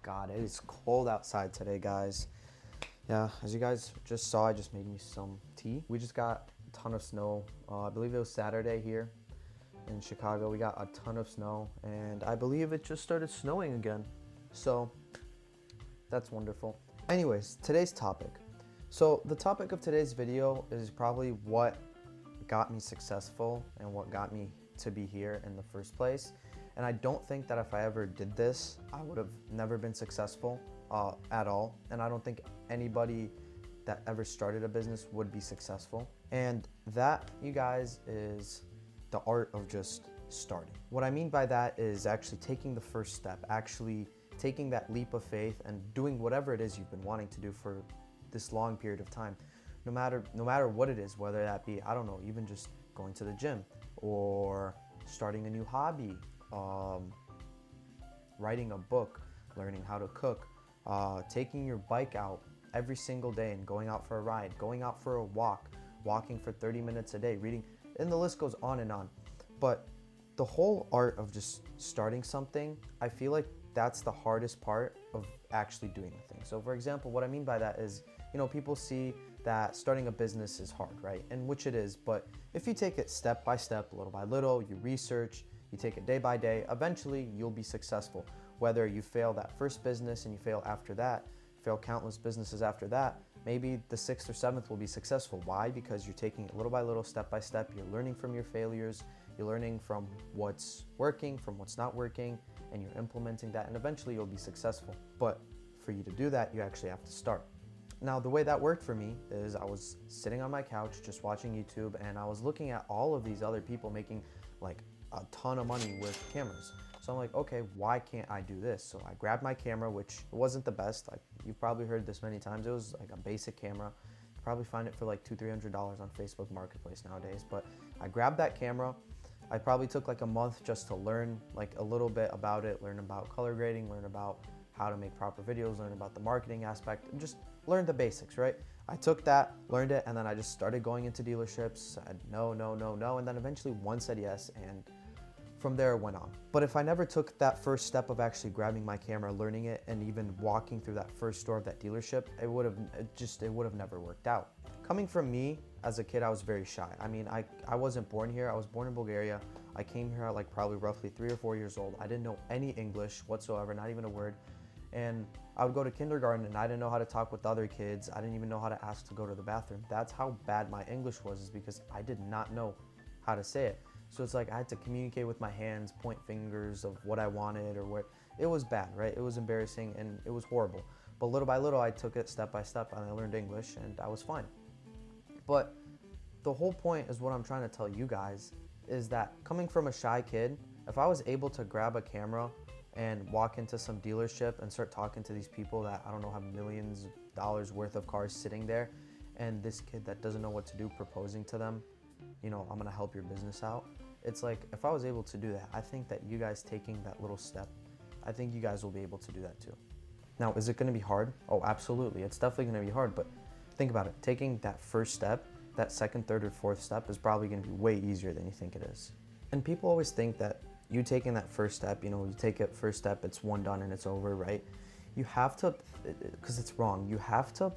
God, it is cold outside today, guys. Yeah, as you guys just saw, I just made me some tea. We just got a ton of snow. I believe it was Saturday here in Chicago. We got a ton of snow, and I believe it just started snowing again. So that's wonderful. Anyways, today's topic. So the topic of today's video is probably what got me successful and what got me to be here in the first place. And I don't think that if I ever did this, I would have never been successful at all. And I don't think anybody that ever started a business would be successful. And that, you guys, is the art of just starting. What I mean by that is actually taking the first step, actually taking that leap of faith and doing whatever it is you've been wanting to do for this long period of time. No matter what it is, whether that be, I don't know, even just going to the gym or starting a new hobby, writing a book, learning how to cook, taking your bike out every single day and going out for a ride, going out for a walk, walking for 30 minutes a day, reading, and the list goes on and on. But the whole art of just starting something, I feel like that's the hardest part of actually doing the thing. So for example, what I mean by that is, people see that starting a business is hard, right? And which it is, but if you take it step by step, little by little, you research, you take it day by day, eventually you'll be successful. Whether you fail that first business and you fail after that, fail countless businesses after that, maybe the sixth or seventh will be successful. Why? Because you're taking it little by little, step by step, you're learning from your failures, you're learning from what's working, from what's not working, and you're implementing that, and eventually you'll be successful. But for you to do that, you actually have to start. Now, the way that worked for me is I was sitting on my couch just watching YouTube, and I was looking at all of these other people making like a ton of money with cameras. So I'm like, okay, why can't I do this? So I grabbed my camera, which wasn't the best. Like, you've probably heard this many times. It was like a basic camera. You probably find it for like $200-300 on Facebook Marketplace nowadays. But I grabbed that camera. I probably took like a month just to learn like a little bit about it, learn about color grading, learn about how to make proper videos, learn about the marketing aspect, and just learn the basics, right? I took that, learned it, and then I just started going into dealerships, said no, and then eventually one said yes, and from there it went on. But if I never took that first step of actually grabbing my camera, learning it, and even walking through that first store of that dealership, it would have never worked out. Coming from me, as a kid, I was very shy. I mean, I wasn't born here. I was born in Bulgaria. I came here at like probably roughly 3 or 4 years old. I didn't know any English whatsoever, not even a word. And I would go to kindergarten and I didn't know how to talk with other kids. I didn't even know how to ask to go to the bathroom. That's how bad my English was, is because I did not know how to say it. So it's like I had to communicate with my hands, point fingers of what I wanted or what. It was bad, right? It was embarrassing and it was horrible. But little by little, I took it step by step and I learned English and I was fine. But the whole point is what I'm trying to tell you guys is that coming from a shy kid, if I was able to grab a camera and walk into some dealership and start talking to these people that, I don't know, have millions of dollars worth of cars sitting there, and this kid that doesn't know what to do proposing to them, I'm gonna help your business out. It's like, if I was able to do that, I think that you guys taking that little step, I think you guys will be able to do that too. Now, is it gonna be hard? Oh, absolutely. It's definitely gonna be hard, but think about it. Taking that first step, that second, third, or fourth step is probably gonna be way easier than you think it is. And people always think that you taking that first step, you take it first step, it's one done and it's over, right? You have to, because it's wrong, you have to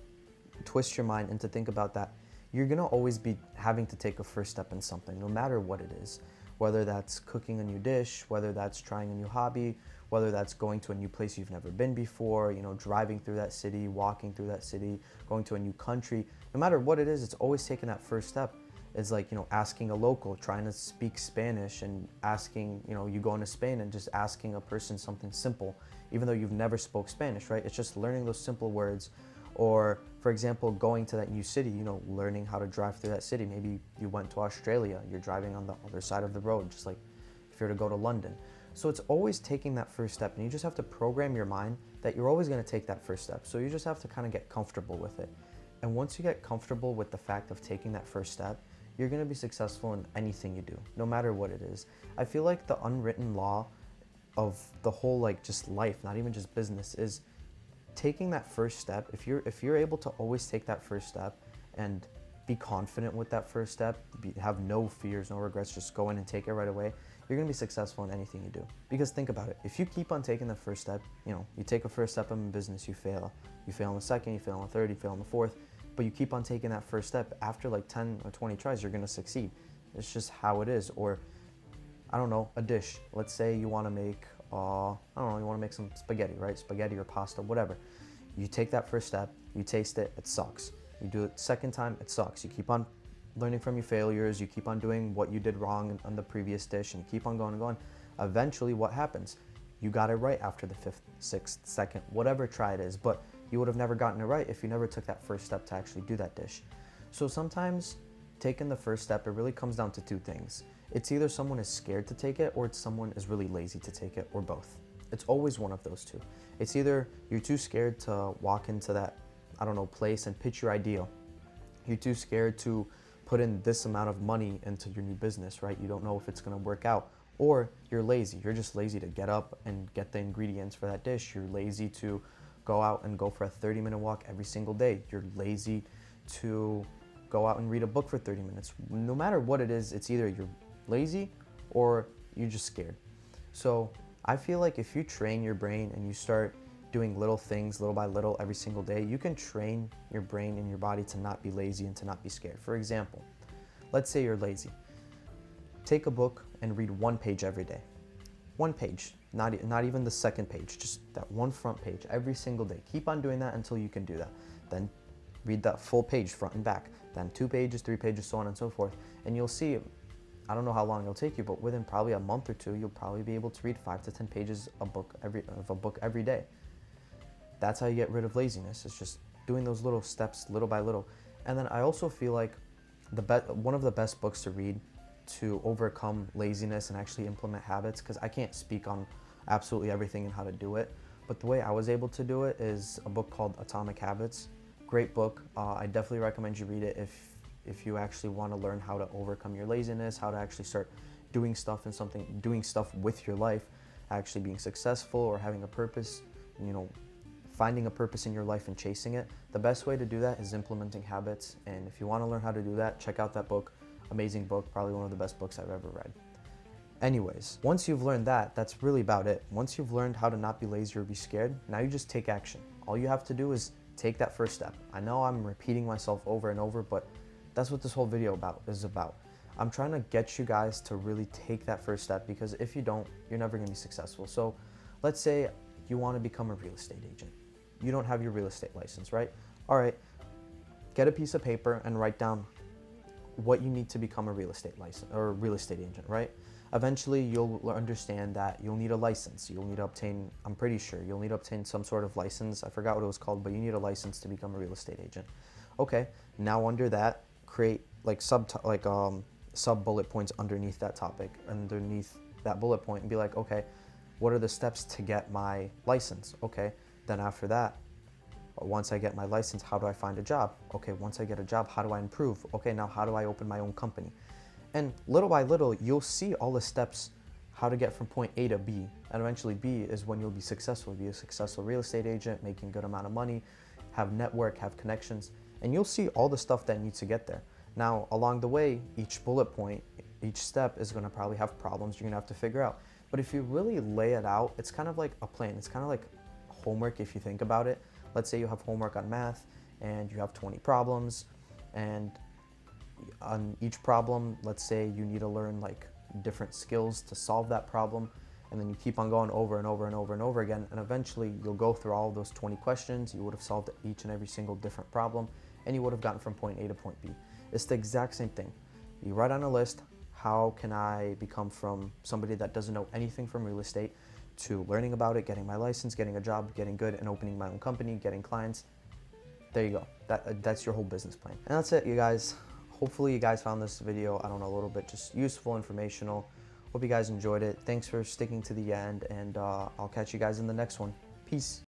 twist your mind and to think about that. You're gonna always be having to take a first step in something, no matter what it is. Whether that's cooking a new dish, whether that's trying a new hobby, whether that's going to a new place you've never been before, driving through that city, walking through that city, going to a new country. No matter what it is, it's always taking that first step. It's like, asking a local, trying to speak Spanish and asking, you going to Spain and just asking a person something simple, even though you've never spoke Spanish, right? It's just learning those simple words. Or, for example, going to that new city, learning how to drive through that city. Maybe you went to Australia, you're driving on the other side of the road, just like if you're to go to London. So it's always taking that first step, and you just have to program your mind that you're always gonna take that first step. So you just have to kind of get comfortable with it. And once you get comfortable with the fact of taking that first step, you're gonna be successful in anything you do, no matter what it is. I feel like the unwritten law of the whole, just life, not even just business, is taking that first step. If you're able to always take that first step and be confident with that first step, have no fears, no regrets, just go in and take it right away, you're gonna be successful in anything you do. Because think about it, if you keep on taking the first step, you know, you take a first step in business, you fail on the second, you fail on the third, you fail on the fourth, but you keep on taking that first step, after like 10 or 20 tries, you're gonna succeed. It's just how it is. Or, I don't know, a dish. Let's say you wanna make, I don't know, you wanna make some spaghetti, right? Spaghetti or pasta, whatever. You take that first step, you taste it, it sucks. You do it second time, it sucks. You keep on learning from your failures, you keep on doing what you did wrong on the previous dish, and you keep on going and going. Eventually, what happens? You got it right after the fifth, sixth, second, whatever try it is, but you would have never gotten it right if you never took that first step to actually do that dish. So sometimes taking the first step, it really comes down to two things. It's either someone is scared to take it, or it's someone is really lazy to take it, or both. It's always one of those two. It's either you're too scared to walk into that, I don't know, place and pitch your idea. You're too scared to put in this amount of money into your new business, right? You don't know if it's gonna work out. Or you're lazy. You're just lazy to get up and get the ingredients for that dish. You're lazy to go out and go for a 30-minute walk every single day. You're lazy to go out and read a book for 30 minutes. No matter what it is, it's either you're lazy or you're just scared. So I feel like if you train your brain and you start doing little things little by little every single day, you can train your brain and your body to not be lazy and to not be scared. For example, let's say you're lazy. Take a book and read one page every day. One page, not even the second page, just that one front page every single day. Keep on doing that until you can do that. Then read that full page front and back, then 2 pages, 3 pages, so on and so forth. And you'll see, I don't know how long it'll take you, but within probably a month or two, you'll probably be able to read 5 to 10 pages of a book every day. That's how you get rid of laziness. It's just doing those little steps little by little. And then I also feel like one of the best books to read to overcome laziness and actually implement habits, because I can't speak on absolutely everything and how to do it, but the way I was able to do it is a book called Atomic Habits. Great book. I definitely recommend you read it if you actually want to learn how to overcome your laziness, how to actually start doing stuff with your life, actually being successful or having a purpose, you know, finding a purpose in your life and chasing it. The best way to do that is implementing habits. And if you want to learn how to do that, check out that book. Amazing book, probably one of the best books I've ever read. Anyways, once you've learned that, that's really about it. Once you've learned how to not be lazy or be scared, now you just take action. All you have to do is take that first step. I know I'm repeating myself over and over, but that's what this whole video is about. I'm trying to get you guys to really take that first step, because if you don't, you're never gonna be successful. So let's say you want to become a real estate agent. You don't have your real estate license, right? All right, get a piece of paper and write down what you need to become a real estate license or a real estate agent, right? Eventually, you'll understand that you'll need a license. You'll need to obtain, I'm pretty sure, you'll need to obtain some sort of license. I forgot what it was called, but you need a license to become a real estate agent. Okay, now under that, create like sub bullet points underneath that topic, underneath that bullet point, and be like, okay, what are the steps to get my license? Okay, then after that, once I get my license, how do I find a job? Okay, once I get a job, how do I improve? Okay, now how do I open my own company? And little by little, you'll see all the steps how to get from point A to B. And eventually B is when you'll be successful. Be a successful real estate agent, making a good amount of money, have network, have connections, and you'll see all the stuff that needs to get there. Now, along the way, each bullet point, each step is gonna probably have problems you're gonna have to figure out. But if you really lay it out, it's kind of like a plan. It's kind of like homework if you think about it. Let's say you have homework on math and you have 20 problems, and on each problem, let's say you need to learn like different skills to solve that problem, and then you keep on going over and over and over and over again, and eventually you'll go through all of those 20 questions, you would have solved each and every single different problem, and you would have gotten from point A to point B. It's the exact same thing. You write on a list, how can I become from somebody that doesn't know anything from real estate to learning about it, getting my license, getting a job, getting good, and opening my own company, getting clients. There you go. That's your whole business plan. And that's it, you guys. Hopefully you guys found this video, I don't know, a little bit just useful, informational. Hope you guys enjoyed it. Thanks for sticking to the end, and I'll catch you guys in the next one. Peace.